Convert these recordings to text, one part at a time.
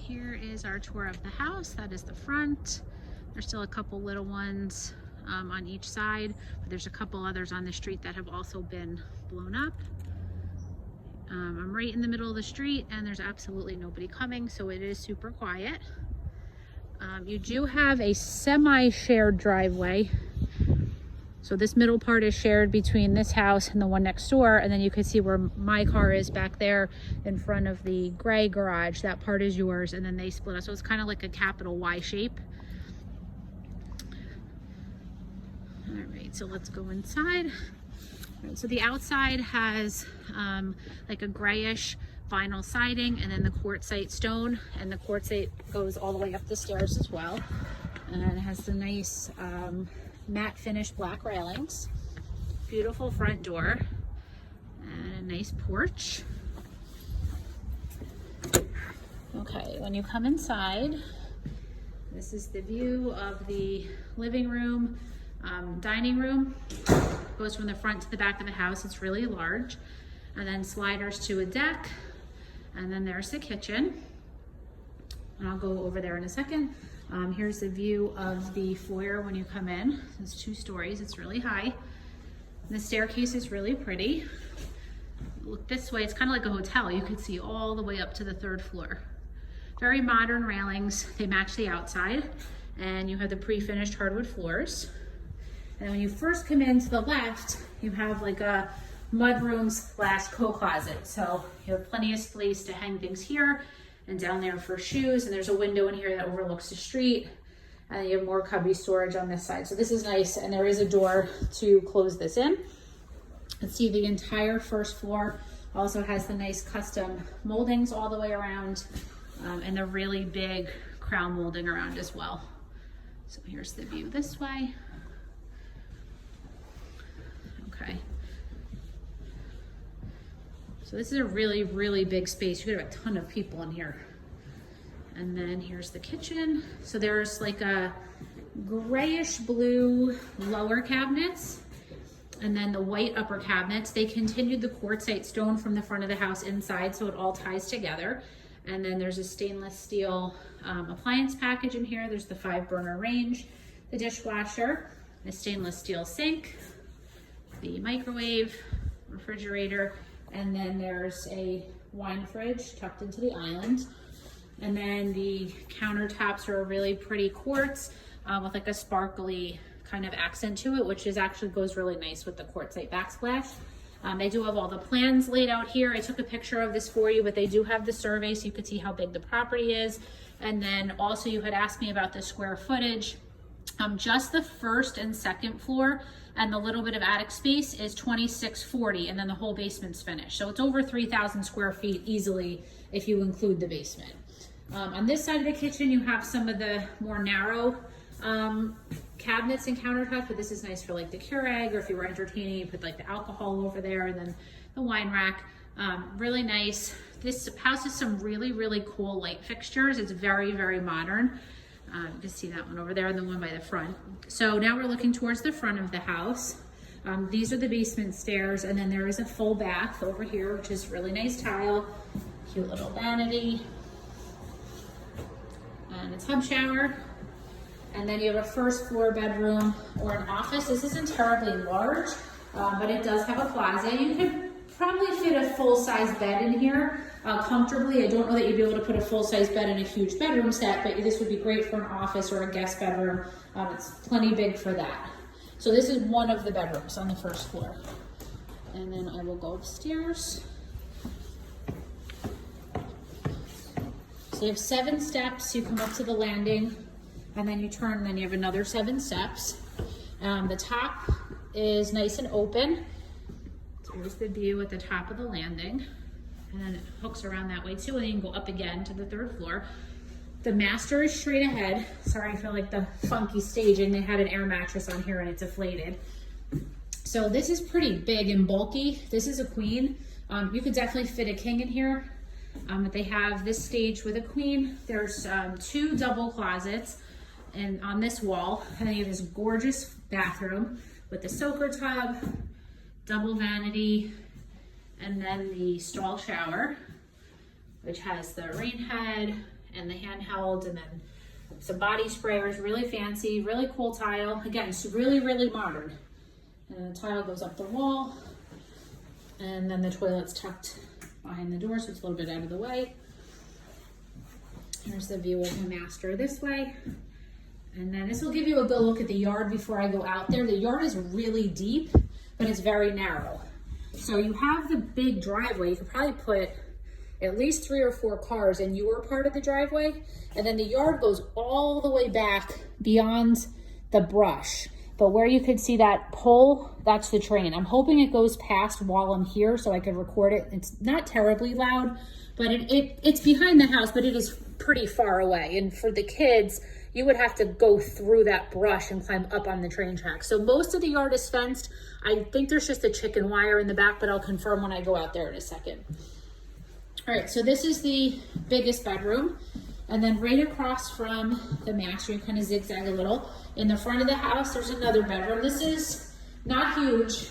Here is our tour of the house. That is the front. There's still a couple little ones on each side, but there's a couple others on the street that have also been blown up. I'm right in the middle of the street and there's absolutely nobody coming, so it is super quiet. You do have a semi-shared driveway. So this middle part is shared between this house and the one next door, and then you can see where my car is back there in front of the gray garage. That part is yours, and then they split up. So it's kind of like a capital Y shape. All right, so let's go inside. All right, so the outside has like a grayish vinyl siding, and then the quartzite stone, and the quartzite goes all the way up the stairs as well. And it has the nice matte finish black railings, beautiful front door, and a nice porch. Okay, when you come inside, this is the view of the living room, dining room. Goes from the front to the back of the house. It's really large. And then sliders to a deck, and then there's the kitchen. And I'll go over there in a second. Here's the view of the foyer when you come in. It's 2 stories, it's really high. The staircase is really pretty. Look this way, it's kind of like a hotel. You can see all the way up to the 3rd floor. Very modern railings, they match the outside. And you have the pre-finished hardwood floors. And when you first come in to the left, you have like a mudroom / coat closet. So you have plenty of space to hang things here and down there for shoes, and there's a window in here that overlooks the street, and then you have more cubby storage on this side. So this is nice, and there is a door to close this in. And see, the entire 1st floor also has the nice custom moldings all the way around, and the really big crown molding around as well. So here's the view this way. Okay. So this is a really, really big space. You could have a ton of people in here. And then here's the kitchen. So there's like a grayish blue lower cabinets, and then the white upper cabinets. They continued the quartzite stone from the front of the house inside, so it all ties together. And then there's a stainless steel appliance package in here. There's the 5-burner range, the dishwasher, a stainless steel sink, the microwave, refrigerator, and then there's a wine fridge tucked into the island. And then the countertops are a really pretty quartz with like a sparkly kind of accent to it, which actually goes really nice with the quartzite backsplash. They do have all the plans laid out here. I took a picture of this for you, but they do have the survey so you could see how big the property is. And then also you had asked me about the square footage. Just the 1st and 2nd floor and the little bit of attic space is 2640, and then the whole basement's finished. So it's over 3,000 square feet easily if you include the basement. On this side of the kitchen, you have some of the more narrow cabinets and countertops, but this is nice for like the Keurig, or if you were entertaining, you put like the alcohol over there, and then the wine rack. Really nice. This house has some really, really cool light fixtures. It's very, very modern. Just see that one over there and the one by the front. So now we're looking towards the front of the house. These are the basement stairs, and then there is a full bath over here, which is really nice tile, cute little vanity, and a tub shower. And then you have a 1st floor bedroom or an office. This isn't terribly large, but it does have a closet. You could probably fit a full-size bed in here comfortably. I don't know that you'd be able to put a full-size bed in a huge bedroom set, but this would be great for an office or a guest bedroom. It's plenty big for that. So this is one of the bedrooms on the 1st floor. And then I will go upstairs. So you have 7 steps. You come up to the landing, and then you turn, and then you have another 7 steps. The top is nice and open. So here's the view at the top of the landing. And then it hooks around that way too, and then you can go up again to the 3rd floor. The master is straight ahead. Sorry for like the funky staging. They had an air mattress on here and it's deflated. So this is pretty big and bulky. This is a queen. You could definitely fit a king in here. But they have this stage with a queen. There's 2 double closets and on this wall, and then you have this gorgeous bathroom with the soaker tub, double vanity, and then the stall shower, which has the rain head and the handheld, and then some body sprayers, really fancy, really cool tile. Again, it's really, really modern. And the tile goes up the wall, and then the toilet's tucked behind the door, so it's a little bit out of the way. Here's the view of the master this way. And then this will give you a good look at the yard before I go out there. The yard is really deep, but it's very narrow. So you have the big driveway. You could probably put at least 3 or 4 cars in your part of the driveway. And then the yard goes all the way back beyond the brush. But where you could see that pole, that's the train. I'm hoping it goes past while I'm here so I can record it. It's not terribly loud, but it's behind the house, but it is pretty far away. And for the kids, you would have to go through that brush and climb up on the train track. So most of the yard is fenced. I think there's just a chicken wire in the back, but I'll confirm when I go out there in a second. All right, so this is the biggest bedroom. And then right across from the master, you kind of zigzag a little. In the front of the house, there's another bedroom. This is not huge,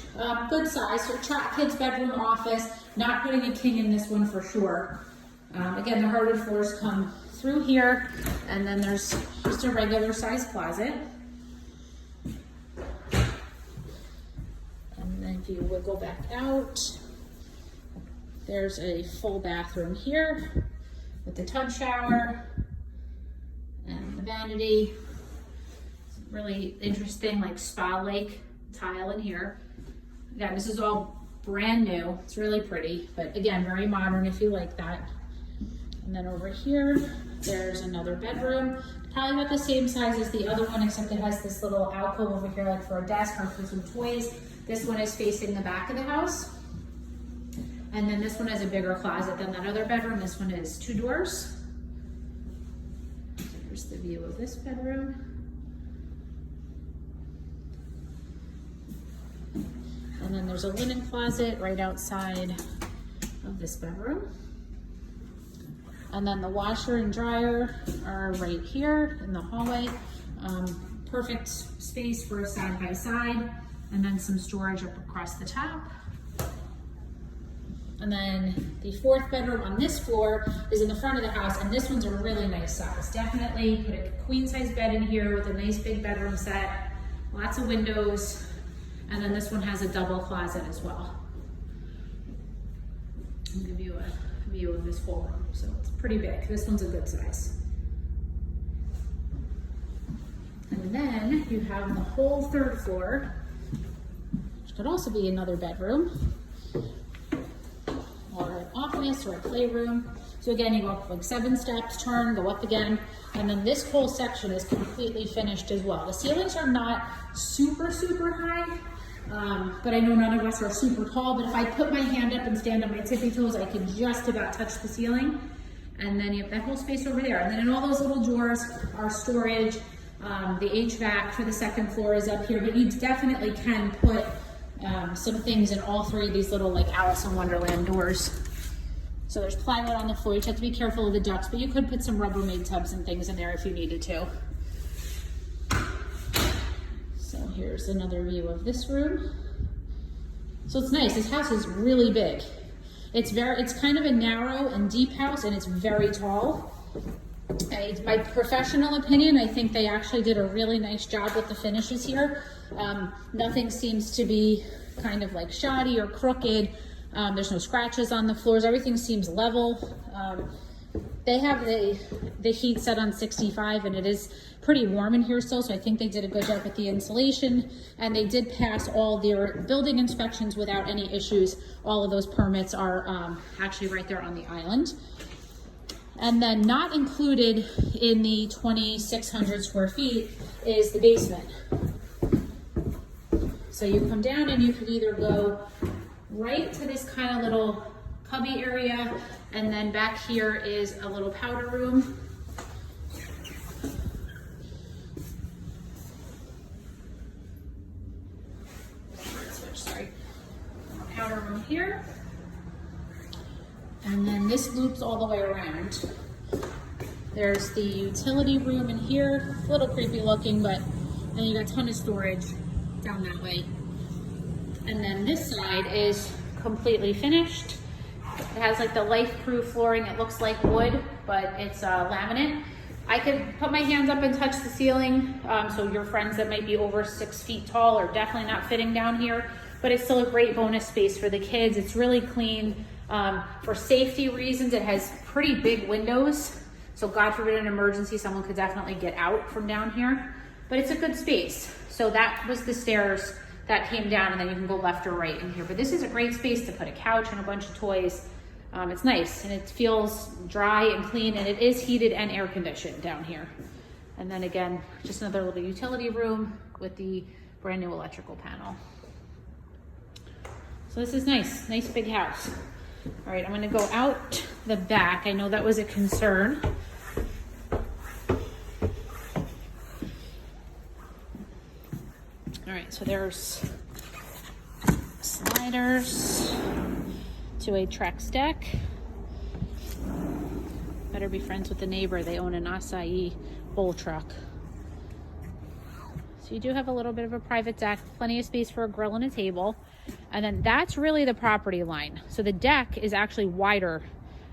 good size. So kids' bedroom, office. Not putting a king in this one for sure. Again, the hardwood floors come through here, and then there's just a regular size closet. And then if you wiggle back out, there's a full bathroom here with the tub shower and the vanity. Really interesting, like spa lake tile in here. Again, this is all brand new. It's really pretty, but again, very modern if you like that. And then over here, there's another bedroom, probably about the same size as the other one, except it has this little alcove over here, like for a desk or for some toys. This one is facing the back of the house. And then this one has a bigger closet than that other bedroom. This one is 2 doors. Here's the view of this bedroom. And then there's a linen closet right outside of this bedroom. And then the washer and dryer are right here in the hallway. Perfect space for a side by side. And then some storage up across the top. And then the 4th bedroom on this floor is in the front of the house, and this one's a really nice size. Definitely put a queen size bed in here with a nice big bedroom set, lots of windows, and then this one has a double closet as well. I'll give you a view of this whole room. So it's pretty big. This one's a good size. And then you have the whole 3rd floor, which could also be another bedroom, or an office, or a playroom. So again, you go up like 7 steps, turn, go up again, and then this whole section is completely finished as well. The ceilings are not super, super high, but I know none of us are super tall, but if I put my hand up and stand on my tippy toes, I can just about touch the ceiling. And then you have that whole space over there. And then in all those little drawers are storage. The HVAC for the 2nd floor is up here, but you definitely can put some things in all 3 of these little like Alice in Wonderland doors. So there's plywood on the floor. You just have to be careful of the ducts, but you could put some Rubbermaid tubs and things in there if you needed to. So here's another view of this room. So it's nice. This house is really big. It's kind of a narrow and deep house, and it's very tall. My professional opinion, I think they actually did a really nice job with the finishes here. Nothing seems to be kind of like shoddy or crooked. There's no scratches on the floors. Everything seems level. They have the heat set on 65, and it is pretty warm in here still, so I think they did a good job with the insulation, and they did pass all their building inspections without any issues. All of those permits are actually right there on the island. And then not included in the 2,600 square feet is the basement. So you come down and you can either go right to this kind of little cubby area, and then back here is a little powder room. Sorry. Powder room here. And then this loops all the way around. There's the utility room in here, a little creepy looking, but then you got a ton of storage down that way. And then this side is completely finished. It has like the life-proof flooring. It looks like wood, but it's laminate. I could put my hands up and touch the ceiling, so your friends that might be over 6 feet tall are definitely not fitting down here, but it's still a great bonus space for the kids. It's really clean. For safety reasons, it has pretty big windows, so God forbid an emergency, someone could definitely get out from down here, but it's a good space. So that was the stairs that came down, and then you can go left or right in here. But this is a great space to put a couch and a bunch of toys. It's nice, and it feels dry and clean, and it is heated and air conditioned down here. And then again, just another little utility room with the brand new electrical panel. So this is nice big house. All right, I'm gonna go out the back. I know that was a concern. All right, so there's sliders to a Trex deck. Better be friends with the neighbor. They own an acai bowl truck. So you do have a little bit of a private deck, plenty of space for a grill and a table. And then that's really the property line. So the deck is actually wider.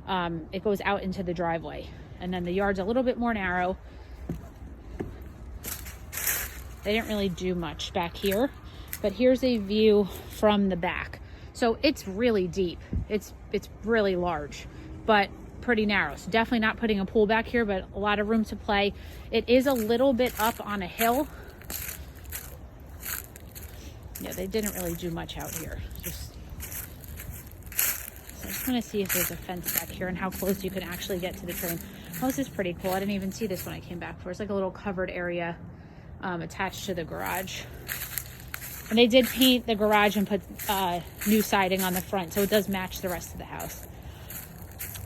It goes out into the driveway. And then the yard's a little bit more narrow. They didn't really do much back here, but here's a view from the back. So it's really deep. It's really large, but pretty narrow. So definitely not putting a pool back here, but a lot of room to play. It is a little bit up on a hill. Yeah, they didn't really do much out here. So I just want to see if there's a fence back here and how close you can actually get to the train. Oh, this is pretty cool. I didn't even see this when I came back for. It's like a little covered area attached to the garage. And they did paint the garage and put new siding on the front, so it does match the rest of the house.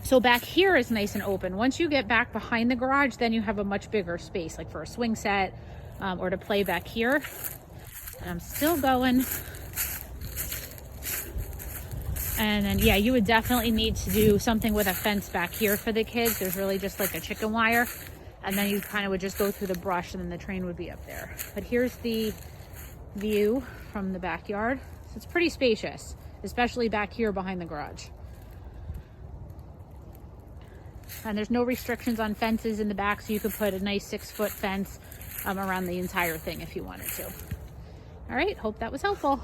So back here is nice and open. Once you get back behind the garage, then you have a much bigger space, like for a swing set or to play back here. And I'm still going. And then, yeah, you would definitely need to do something with a fence back here for the kids. There's really just like a chicken wire. And then you kind of would just go through the brush and then the train would be up there. But here's the view from the backyard. So it's pretty spacious, especially back here behind the garage. And there's no restrictions on fences in the back, so you could put a nice 6-foot fence around the entire thing if you wanted to. All right, hope that was helpful.